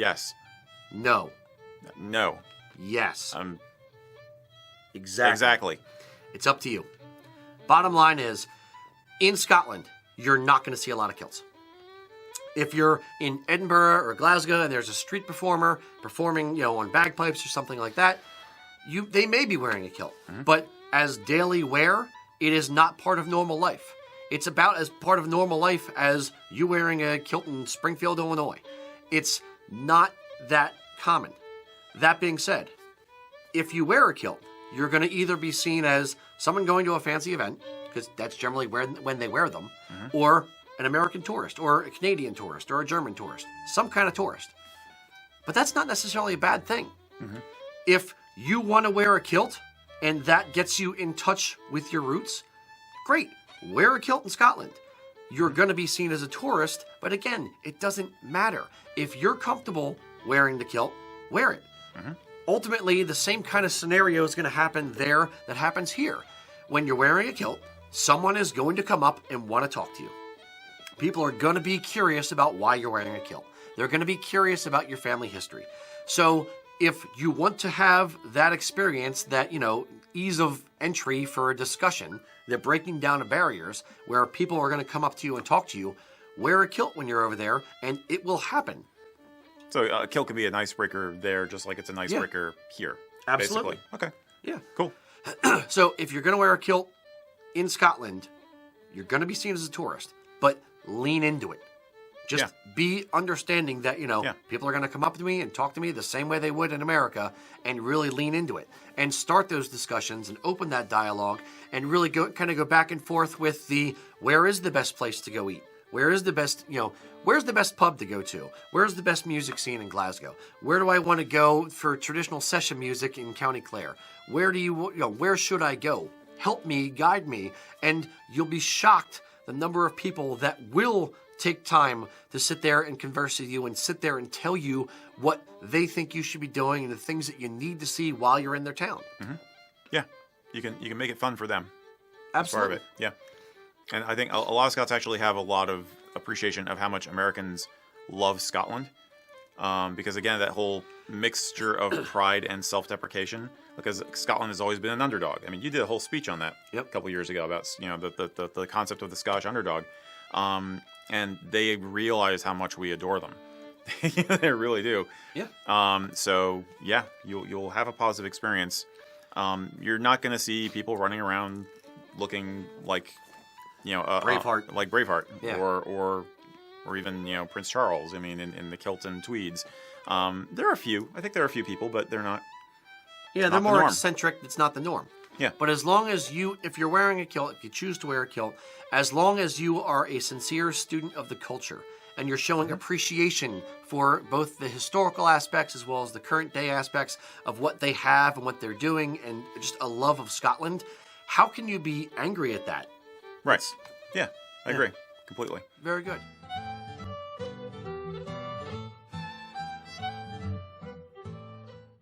Yes. No. No. Yes. Exactly. Exactly. It's up to you. Bottom line is, in Scotland, you're not going to see a lot of kilts. If you're in Edinburgh or Glasgow and there's a street performer performing, on bagpipes or something like that, they may be wearing a kilt. Mm-hmm. But as daily wear, it is not part of normal life. It's about as part of normal life as you wearing a kilt in Springfield, Illinois. It's not that common. That being said, if you wear a kilt, you're going to either be seen as someone going to a fancy event, because that's generally when they wear them, mm-hmm. or an American tourist, or a Canadian tourist, or a German tourist, some kind of tourist. But that's not necessarily a bad thing. Mm-hmm. If you want to wear a kilt, and that gets you in touch with your roots, great. Wear a kilt in Scotland. You're going to be seen as a tourist, but again, it doesn't matter. If you're comfortable wearing the kilt, wear it. Mm-hmm. Ultimately, the same kind of scenario is going to happen there that happens here. When you're wearing a kilt, someone is going to come up and want to talk to you. People are going to be curious about why you're wearing a kilt. They're going to be curious about your family history. So if you want to have that experience, that, ease of entry for a discussion, the breaking down of barriers where people are going to come up to you and talk to you, wear a kilt when you're over there, and it will happen. So a kilt can be an icebreaker there, just like it's an icebreaker here. Absolutely. Basically. Okay. Yeah. Cool. So if you're going to wear a kilt in Scotland, you're going to be seen as a tourist, but lean into it. Just be understanding that, people are going to come up to me and talk to me the same way they would in America, and really lean into it and start those discussions and open that dialogue and really go back and forth with where is the best place to go eat? Where is the best, where's the best pub to go to? Where's the best music scene in Glasgow? Where do I want to go for traditional session music in County Clare? Where should I go? Help me, guide me, and you'll be shocked the number of people that will take time to sit there and converse with you and sit there and tell you what they think you should be doing and the things that you need to see while you're in their town. Mm-hmm. Yeah, you can make it fun for them. Absolutely. Part of it. Yeah. And I think a lot of Scots actually have a lot of appreciation of how much Americans love Scotland. Because, again, that whole mixture of pride and self-deprecation, because Scotland has always been an underdog. I mean, you did a whole speech on that a couple years ago about, the concept of the Scottish underdog. And they realize how much we adore them. They really do. Yeah. So, yeah, you'll have a positive experience. You're not going to see people running around looking like... Braveheart. Like Braveheart, yeah. or even, Prince Charles. I mean, in the kilts and tweeds. There are a few. I think there are a few people, but they're not. Yeah, they're more eccentric. It's not the norm. Yeah. But as long as if you're wearing a kilt, if you choose to wear a kilt, as long as you are a sincere student of the culture and you're showing appreciation for both the historical aspects as well as the current day aspects of what they have and what they're doing, and just a love of Scotland, how can you be angry at that? Right. Yeah, I agree completely. Very good.